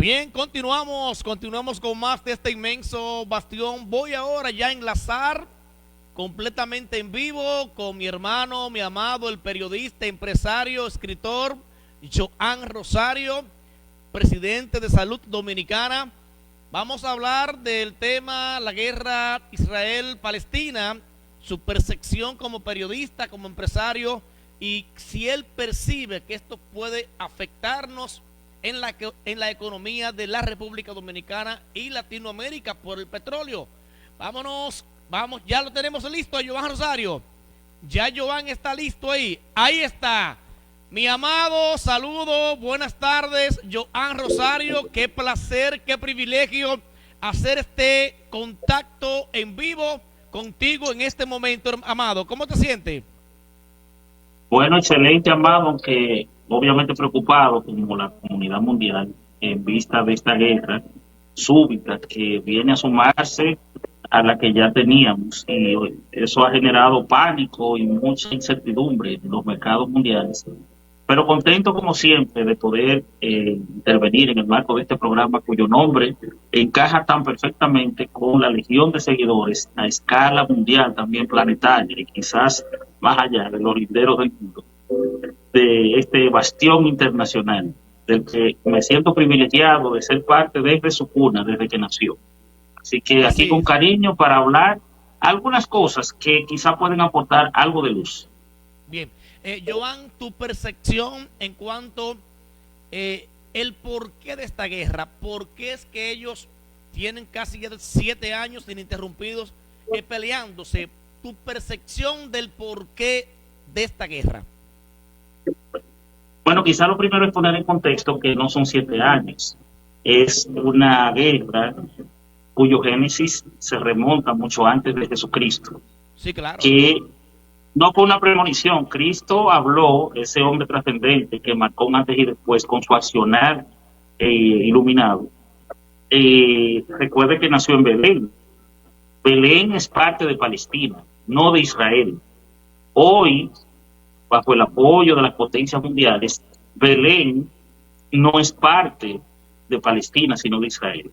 Bien, continuamos con más de este inmenso bastión. Voy ahora ya a enlazar completamente en vivo con mi hermano, mi amado, el periodista, empresario, escritor, Joan Rosario, presidente de Salud Dominicana. Vamos a hablar del tema, la guerra Israel-Palestina, su percepción como periodista, como empresario, y si él percibe que esto puede afectarnos en la economía de la República Dominicana y Latinoamérica por el petróleo. Vámonos, vamos, ya lo tenemos listo a Joan Rosario. Ya Joan está listo ahí. Ahí está. Mi amado, saludo, buenas tardes, Joan Rosario. Qué placer, qué privilegio hacer este contacto en vivo contigo en este momento, amado. ¿Cómo te sientes? Bueno, excelente, Amado, aunque obviamente preocupado como la comunidad mundial en vista de esta guerra súbita que viene a sumarse a la que ya teníamos y eso ha generado pánico y mucha incertidumbre en los mercados mundiales. Pero contento como siempre de poder intervenir en el marco de este programa cuyo nombre encaja tan perfectamente con la legión de seguidores a escala mundial, también planetaria y quizás más allá de los linderos del mundo, de este bastión internacional del que me siento privilegiado de ser parte desde su cuna, desde que nació. Así que aquí Así con es. cariño para hablar algunas cosas que quizá pueden aportar algo de luz. Bien. Joan, tu percepción en cuanto el porqué de esta guerra, por qué es que ellos tienen casi ya 7 años ininterrumpidos peleándose, tu percepción del porqué de esta guerra. Bueno, quizá lo primero es poner en contexto que no son 7 años. Es una guerra cuyo génesis se remonta mucho antes de Jesucristo, Sí, claro. que no fue una premonición. Cristo habló, ese hombre trascendente que marcó un antes y después con su accionar iluminado. Recuerde que nació en Belén. Belén es parte de Palestina, no de Israel. Hoy, bajo el apoyo de las potencias mundiales, Belén no es parte de Palestina, sino de Israel.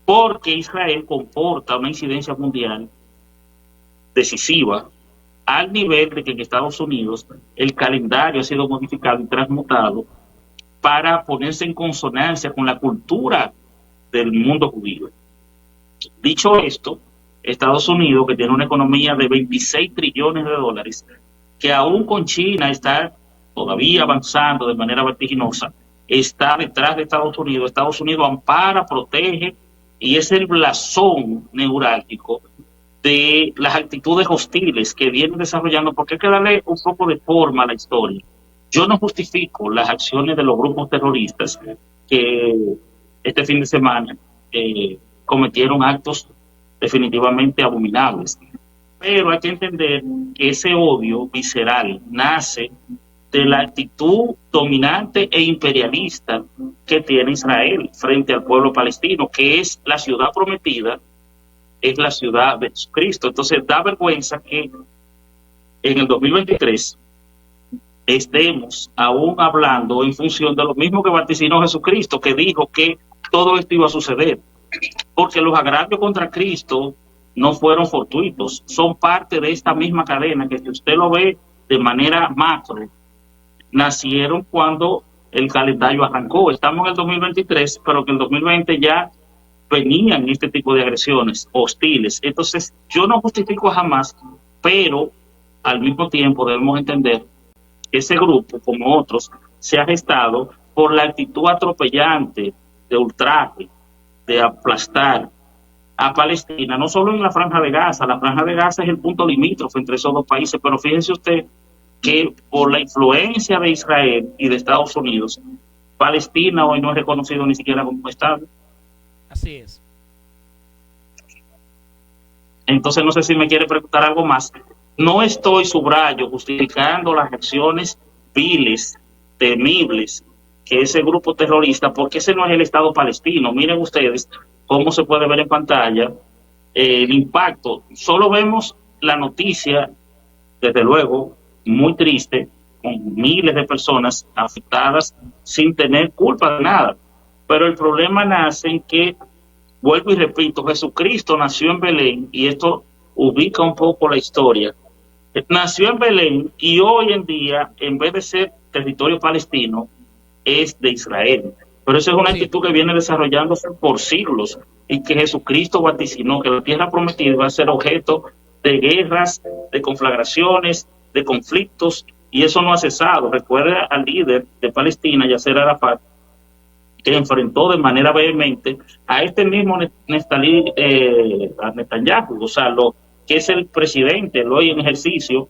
Porque Israel comporta una incidencia mundial decisiva al nivel de que en Estados Unidos el calendario ha sido modificado y transmutado para ponerse en consonancia con la cultura del mundo judío. Dicho esto, Estados Unidos, que tiene una economía de 26 trillones de dólares, que aún con China está todavía avanzando de manera vertiginosa, está detrás de Estados Unidos. Estados Unidos ampara, protege y es el blasón neurálgico de las actitudes hostiles que vienen desarrollando, porque hay que darle un poco de forma a la historia. Yo no justifico las acciones de los grupos terroristas que este fin de semana cometieron actos definitivamente abominables, pero hay que entender que ese odio visceral nace de la actitud dominante e imperialista que tiene Israel frente al pueblo palestino, que es la ciudad prometida, es la ciudad de Jesucristo. Entonces da vergüenza que en el 2023 estemos aún hablando en función de lo mismo que vaticinó Jesucristo, que dijo que todo esto iba a suceder, porque los agravios contra Cristo no fueron fortuitos, son parte de esta misma cadena que, si usted lo ve de manera macro, nacieron cuando el calendario arrancó. Estamos en el 2023, pero que en el 2020 ya venían este tipo de agresiones hostiles. Entonces, yo no justifico jamás, pero al mismo tiempo debemos entender que ese grupo, como otros, se ha gestado por la actitud atropellante de ultraje, de aplastar a Palestina, no solo en la Franja de Gaza. La Franja de Gaza es el punto limítrofe entre esos dos países, pero fíjense usted que por la influencia de Israel y de Estados Unidos, Palestina hoy no es reconocido ni siquiera como un Estado. Así es. Entonces no sé si me quiere preguntar algo más. No estoy, subrayo, justificando las acciones viles, temibles, que ese grupo terrorista, porque ese no es el Estado palestino. Miren ustedes cómo se puede ver en pantalla el impacto. Solo vemos la noticia, desde luego, muy triste, con miles de personas afectadas sin tener culpa de nada. Pero el problema nace en que, vuelvo y repito, Jesucristo nació en Belén, y esto ubica un poco la historia. Nació en Belén y hoy en día, en vez de ser territorio palestino, es de Israel. Pero esa es una Sí, actitud que viene desarrollándose por siglos y que Jesucristo vaticinó que la tierra prometida va a ser objeto de guerras, de conflagraciones, de conflictos, y eso no ha cesado. Recuerda al líder de Palestina, Yasser Arafat, que enfrentó de manera vehemente a este mismo a Netanyahu, o sea, lo que es el presidente, el hoy en ejercicio,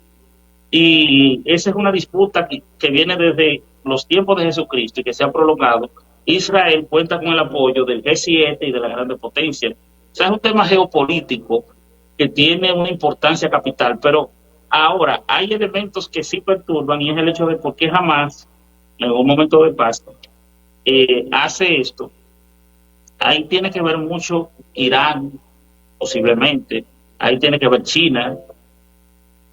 y esa es una disputa que viene desde los tiempos de Jesucristo y que se ha prolongado. Israel cuenta con el apoyo del G7 y de las grandes potencias. O sea, es un tema geopolítico que tiene una importancia capital, pero ahora hay elementos que sí perturban, y es el hecho de por qué jamás, en un momento de paz, hace esto. Ahí tiene que ver mucho Irán, posiblemente, ahí tiene que ver China,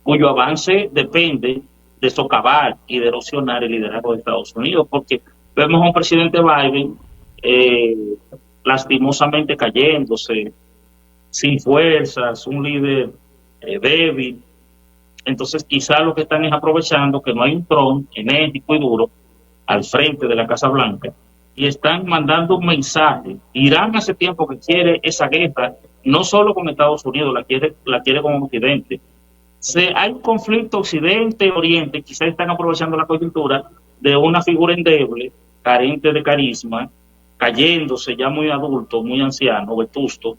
cuyo avance depende de socavar y de erosionar el liderazgo de Estados Unidos, porque vemos a un presidente Biden eh, lastimosamente cayéndose, sin fuerzas, un líder débil. Entonces quizá lo que están es aprovechando que no hay un Trump enérgico y duro al frente de la Casa Blanca, y están mandando un mensaje. Irán hace tiempo que quiere esa guerra, no solo con Estados Unidos, la quiere con Occidente. Hay un conflicto Occidente-Oriente, quizás están aprovechando la coyuntura de una figura endeble, carente de carisma, cayéndose ya muy adulto, muy anciano, vetusto,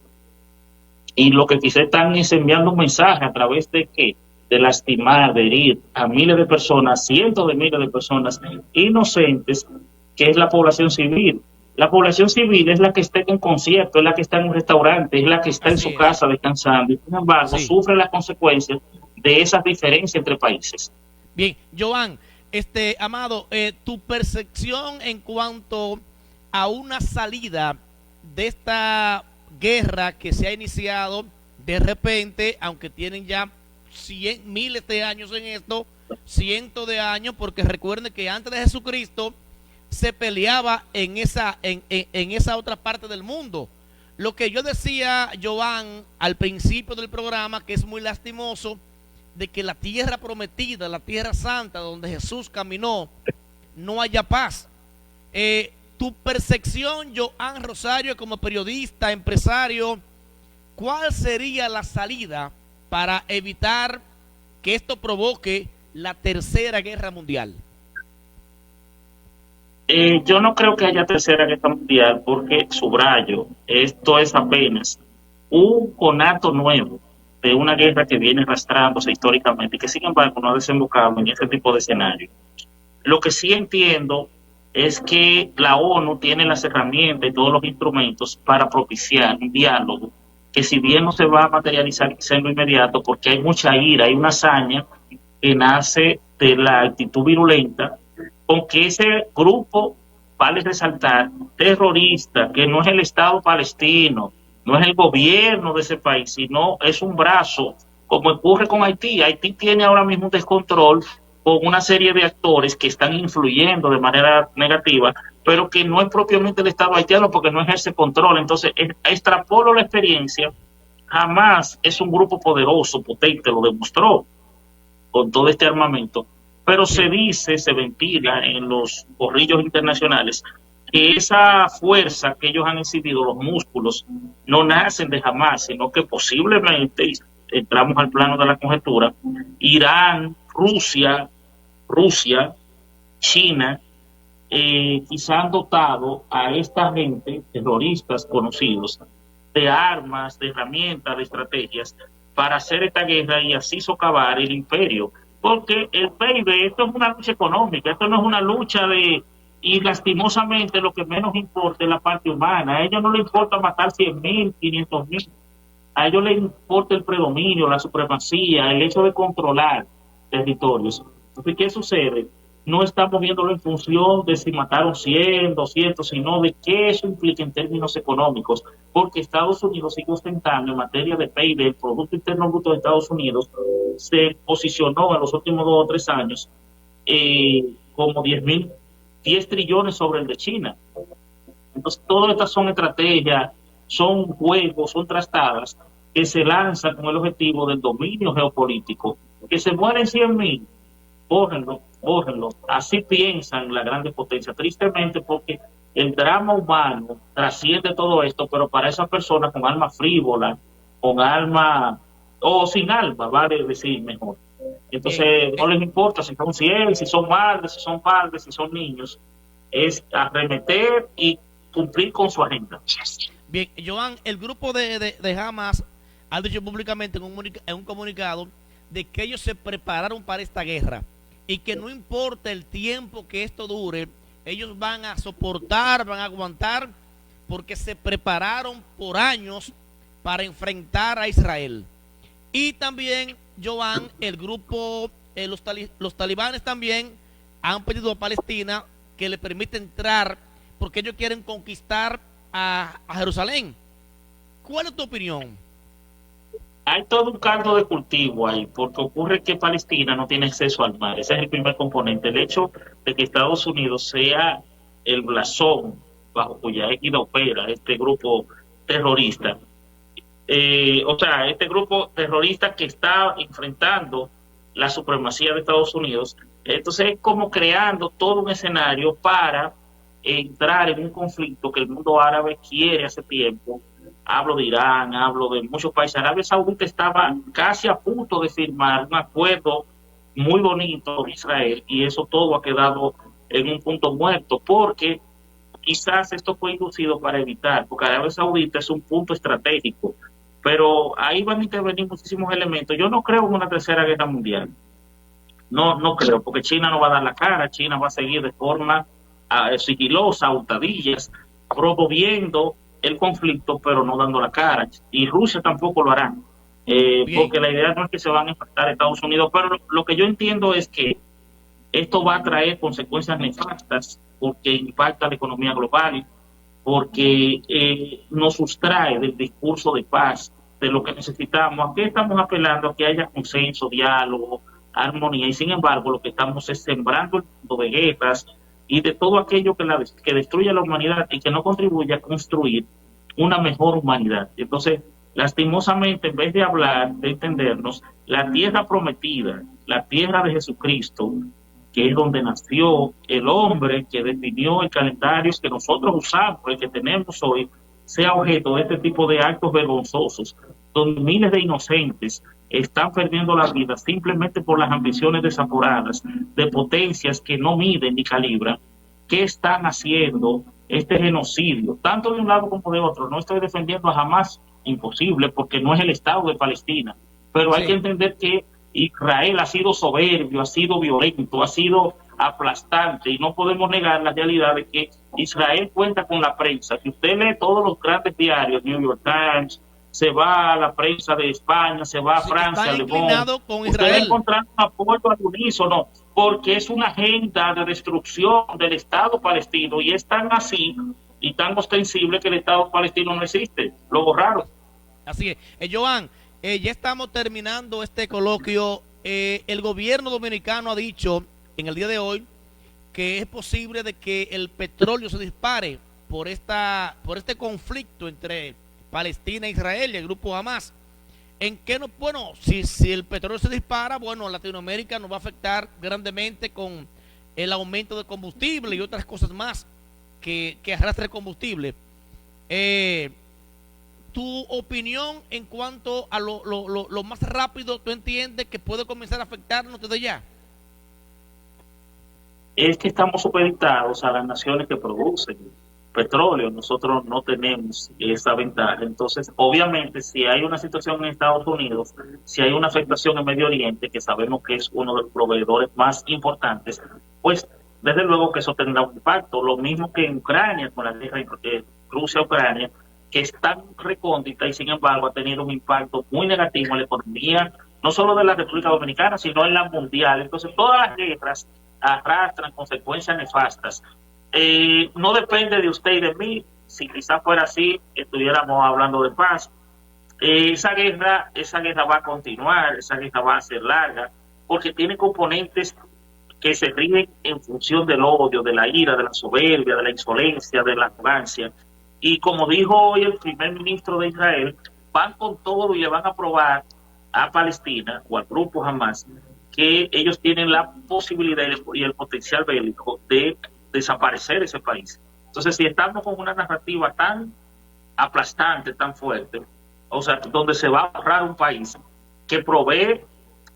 y lo que quizás están es enviando un mensaje a través de qué, de lastimar, de herir a miles de personas, cientos de miles de personas inocentes, que es la población civil. La población civil es la que está en un concierto, es la que está en un restaurante, es la que está en así su es. casa descansando, y sin embargo Sí. sufre las consecuencias de esas diferencias entre países. Bien, Joan, Amado, tu percepción en cuanto a una salida de esta guerra que se ha iniciado de repente, aunque tienen ya miles de años en esto, cientos de años, porque recuerden que antes de Jesucristo se peleaba en esa otra parte del mundo. Lo que yo decía, Joan, al principio del programa, que es muy lastimoso, de que la tierra prometida, la tierra santa, donde Jesús caminó, no haya paz. Tu percepción, Joan Rosario, como periodista, empresario, ¿cuál sería la salida para evitar que esto provoque la tercera guerra mundial? Yo no creo que haya tercera guerra mundial porque, subrayo, esto es apenas un conato nuevo de una guerra que viene arrastrándose históricamente y que sin embargo no ha desembocado en ese tipo de escenario. Lo que sí entiendo es que la ONU tiene las herramientas y todos los instrumentos para propiciar un diálogo que, si bien no se va a materializar en lo inmediato porque hay mucha ira, hay una hazaña que nace de la actitud virulenta, con que ese grupo, vale resaltar, terrorista, que no es el Estado palestino, no es el gobierno de ese país, sino es un brazo, como ocurre con Haití. Haití tiene ahora mismo un descontrol con una serie de actores que están influyendo de manera negativa, pero que no es propiamente el Estado haitiano porque no ejerce control. Entonces, extrapolo la experiencia. Jamás es un grupo poderoso, potente, lo demostró con todo este armamento, pero se Sí. dice, se ventila en los corrillos internacionales que esa fuerza que ellos han exhibido, los músculos, no nacen de jamás, sino que posiblemente, entramos al plano de la conjetura, Irán, Rusia, China, quizá han dotado a esta gente, terroristas conocidos, de armas, de herramientas, de estrategias para hacer esta guerra y así socavar el imperio. Porque el PIB, esto es una lucha económica, esto no es una lucha de... Y lastimosamente lo que menos importa es la parte humana. A ellos no les importa matar 100.000, 500.000. A ellos les importa el predominio, la supremacía, el hecho de controlar territorios. Entonces, ¿qué sucede? No estamos viéndolo en función de si mataron 100, 200, sino de qué eso implica en términos económicos, porque Estados Unidos sigue ostentando en materia de PIB, el Producto Interno Bruto de Estados Unidos se posicionó en los últimos 2 o 3 años como 10 trillones sobre el de China. Entonces, todas estas son estrategias, son juegos, son trastadas que se lanzan con el objetivo del dominio geopolítico. Que se mueren 100.000, bórrenlo, bórrenlo. Así piensan las grandes potencias, tristemente, porque el drama humano trasciende todo esto, pero para esas personas con alma frívola, con alma, o sin alma, vale decir mejor. Entonces, no les importa si son 100, si son madres, si son padres, si son niños, es arremeter y cumplir con su agenda. Bien, Joan, el grupo de Hamas ha dicho públicamente en un comunicado de que ellos se prepararon para esta guerra y que no importa el tiempo que esto dure, ellos van a soportar, van a aguantar, porque se prepararon por años para enfrentar a Israel. Y también, Joan, el grupo, los talibanes también han pedido a Palestina que le permita entrar porque ellos quieren conquistar a Jerusalén. ¿Cuál es tu opinión? Hay todo un caldo de cultivo ahí, porque ocurre que Palestina no tiene acceso al mar. Ese es el primer componente. El hecho de que Estados Unidos sea el blasón bajo cuya égida opera este grupo terrorista, o sea, este grupo terrorista que está enfrentando la supremacía de Estados Unidos, entonces es como creando todo un escenario para entrar en un conflicto que el mundo árabe quiere hace tiempo. Hablo de Irán, hablo de muchos países. Arabia Saudita estaba casi a punto de firmar un acuerdo muy bonito con Israel y eso todo ha quedado en un punto muerto porque quizás esto fue inducido para evitar, porque Arabia Saudita es un punto estratégico, pero ahí van a intervenir muchísimos elementos. Yo no creo en una tercera guerra mundial. No, no creo, porque China no va a dar la cara, China va a seguir de forma sigilosa, hurtadillas, promoviendo el conflicto, pero no dando la cara. Y Rusia tampoco lo hará, porque la idea no es que se van a enfrentar a Estados Unidos, pero lo que yo entiendo es que esto va a traer consecuencias nefastas, porque impacta la economía global, porque nos sustrae del discurso de paz, de lo que necesitamos. Aquí estamos apelando a que haya consenso, diálogo, armonía, y sin embargo lo que estamos es sembrando el mundo de guerras y de todo aquello que destruye a la humanidad y que no contribuye a construir una mejor humanidad. Entonces, lastimosamente, en vez de hablar, de entendernos, la tierra prometida, la tierra de Jesucristo, que es donde nació el hombre que definió el calendario que nosotros usamos, el que tenemos hoy, sea objeto de este tipo de actos vergonzosos, donde miles de inocentes están perdiendo la vida simplemente por las ambiciones desaforadas de potencias que no miden ni calibran. ¿Qué están haciendo este genocidio? Tanto de un lado como de otro. No estoy defendiendo a Hamas, imposible, porque no es el Estado de Palestina, pero hay que entender que Israel ha sido soberbio, ha sido violento, ha sido aplastante y no podemos negar la realidad de que Israel cuenta con la prensa. Si usted lee todos los grandes diarios, New York Times, se va a la prensa de España, se va a Francia, Le Monde, con Israel. Usted va a encontrar un apoyo al unísono, porque es una agenda de destrucción del Estado palestino y es tan así y tan ostensible que el Estado palestino no existe. Lo borraron. Así es. Joan, ya estamos terminando este coloquio. El gobierno dominicano ha dicho en el día de hoy que es posible de que el petróleo se dispare por este conflicto entre Palestina e Israel y el grupo Hamas. ¿En qué no? Bueno, si el petróleo se dispara, bueno, Latinoamérica nos va a afectar grandemente con el aumento de combustible y otras cosas más que arrastra el combustible. Tu opinión en cuanto a lo más rápido, ¿tú entiendes que puede comenzar a afectarnos desde ya? Es que estamos supeditados a las naciones que producen petróleo. Nosotros no tenemos esa ventaja. Entonces, obviamente, si hay una situación en Estados Unidos, si hay una afectación en Medio Oriente, que sabemos que es uno de los proveedores más importantes, pues desde luego que eso tendrá un impacto. Lo mismo que en Ucrania, con la guerra Rusia-Ucrania, que es tan recóndita y sin embargo ha tenido un impacto muy negativo en la economía, no solo de la República Dominicana, sino en la mundial. Entonces, todas las guerras arrastran consecuencias nefastas. No depende de usted y de mí. Si quizás fuera así, estuviéramos hablando de paz. Esa guerra va a continuar, esa guerra va a ser larga, porque tiene componentes que se rigen en función del odio, de la ira, de la soberbia, de la insolencia, de la arrogancia. Y como dijo hoy el primer ministro de Israel, van con todo y le van a probar a Palestina o al grupo Hamas que ellos tienen la posibilidad y el potencial bélico de desaparecer ese país. Entonces, si estamos con una narrativa tan aplastante, tan fuerte, o sea, donde se va a ahorrar un país que provee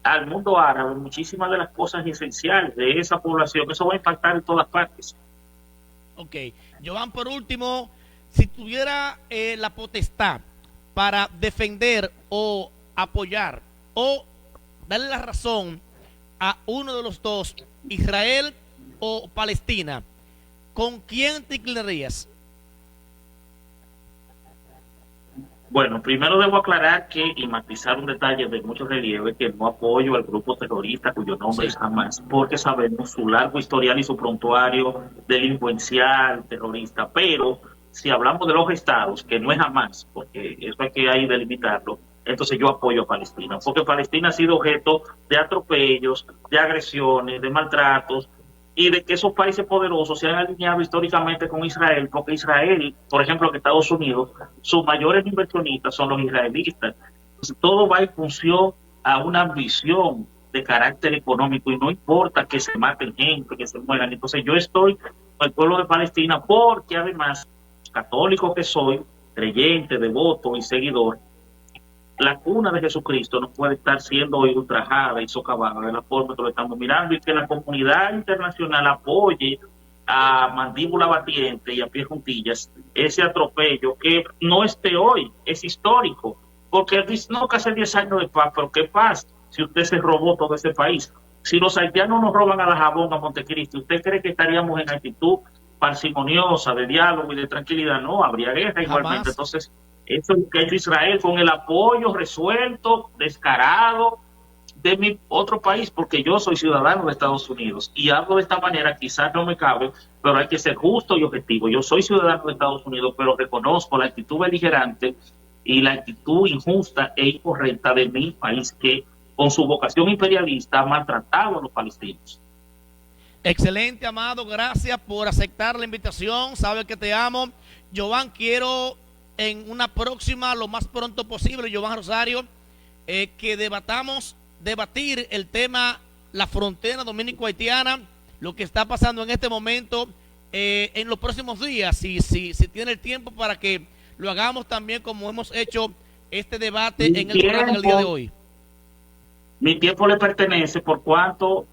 al mundo árabe muchísimas de las cosas esenciales de esa población, eso va a impactar en todas partes. Ok, Joan, por último, si tuviera la potestad para defender o apoyar o darle la razón a uno de los dos, Israel o Palestina, ¿con quién te inclinarías? Bueno, primero debo aclarar que y matizar un detalle de mucho relieve, que no apoyo al grupo terrorista cuyo nombre es Hamas, porque sabemos su largo historial y su prontuario delincuencial, terrorista, pero si hablamos de los estados, que no es Hamas, porque eso hay que ahí delimitarlo, entonces yo apoyo a Palestina, porque Palestina ha sido objeto de atropellos, de agresiones, de maltratos, y de que esos países poderosos se han alineado históricamente con Israel, porque Israel, por ejemplo, que Estados Unidos, sus mayores inversionistas son los israelitas. Entonces, todo va en función a una ambición de carácter económico y no importa que se maten gente, que se mueran. Entonces, yo estoy con el pueblo de Palestina porque además, católico que soy, creyente, devoto y seguidor, la cuna de Jesucristo no puede estar siendo hoy ultrajada y socavada de la forma que lo estamos mirando, y que la comunidad internacional apoye a mandíbula batiente y a pie juntillas ese atropello que no es de hoy, es histórico, porque no, que hace 10 años de paz, pero ¿qué paz si usted se robó todo ese país? Si los haitianos nos roban a la Jabón, a Montecristi, ¿usted cree que estaríamos en actitud parsimoniosa, de diálogo y de tranquilidad? No, habría guerra igualmente. Jamás. Entonces, eso es lo que ha hecho Israel con el apoyo resuelto, descarado de mi otro país, porque yo soy ciudadano de Estados Unidos y hablo de esta manera, quizás no me cabe, pero hay que ser justo y objetivo. Yo soy ciudadano de Estados Unidos, pero reconozco la actitud beligerante y la actitud injusta e incorrecta de mi país, que con su vocación imperialista ha maltratado a los palestinos. Excelente, Amado, gracias por aceptar la invitación, sabes que te amo. Joan, quiero en una próxima, lo más pronto posible, Joan Rosario, que debatir el tema, la frontera dominico-haitiana, lo que está pasando en este momento, en los próximos días, si tiene el tiempo para que lo hagamos también como hemos hecho este debate en el programa en el día de hoy. Mi tiempo le pertenece por cuanto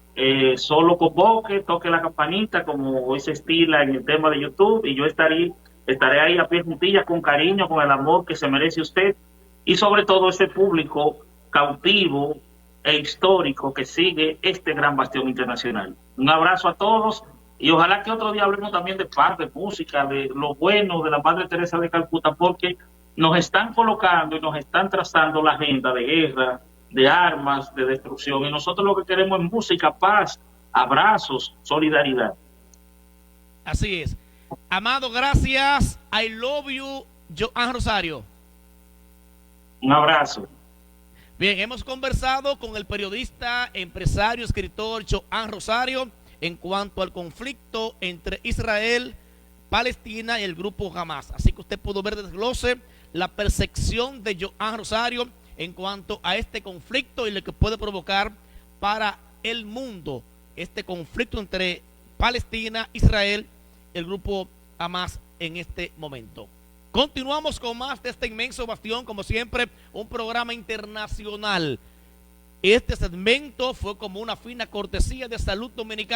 solo convoque, toque la campanita como hoy se estila en el tema de YouTube, y yo estaré ahí a pie juntillas, con cariño, con el amor que se merece usted, y sobre todo ese público cautivo e histórico que sigue este gran bastión internacional. Un abrazo a todos, y ojalá que otro día hablemos también de paz, de música, de lo bueno de la Madre Teresa de Calcuta, porque nos están colocando y nos están trazando la agenda de guerra, de armas, de destrucción, y nosotros lo que queremos es música, paz, abrazos, solidaridad. Así es. Amado, gracias. I love you, Joan Rosario. Un abrazo. Bien, hemos conversado con el periodista, empresario, escritor Joan Rosario en cuanto al conflicto entre Israel, Palestina y el grupo Hamas. Así que usted pudo ver desglose la percepción de Joan Rosario en cuanto a este conflicto y lo que puede provocar para el mundo este conflicto entre Palestina, Israel, el grupo Hamas en este momento. Continuamos con más de este inmenso bastión, como siempre, un programa internacional. Este segmento fue como una fina cortesía de Salud Dominicana.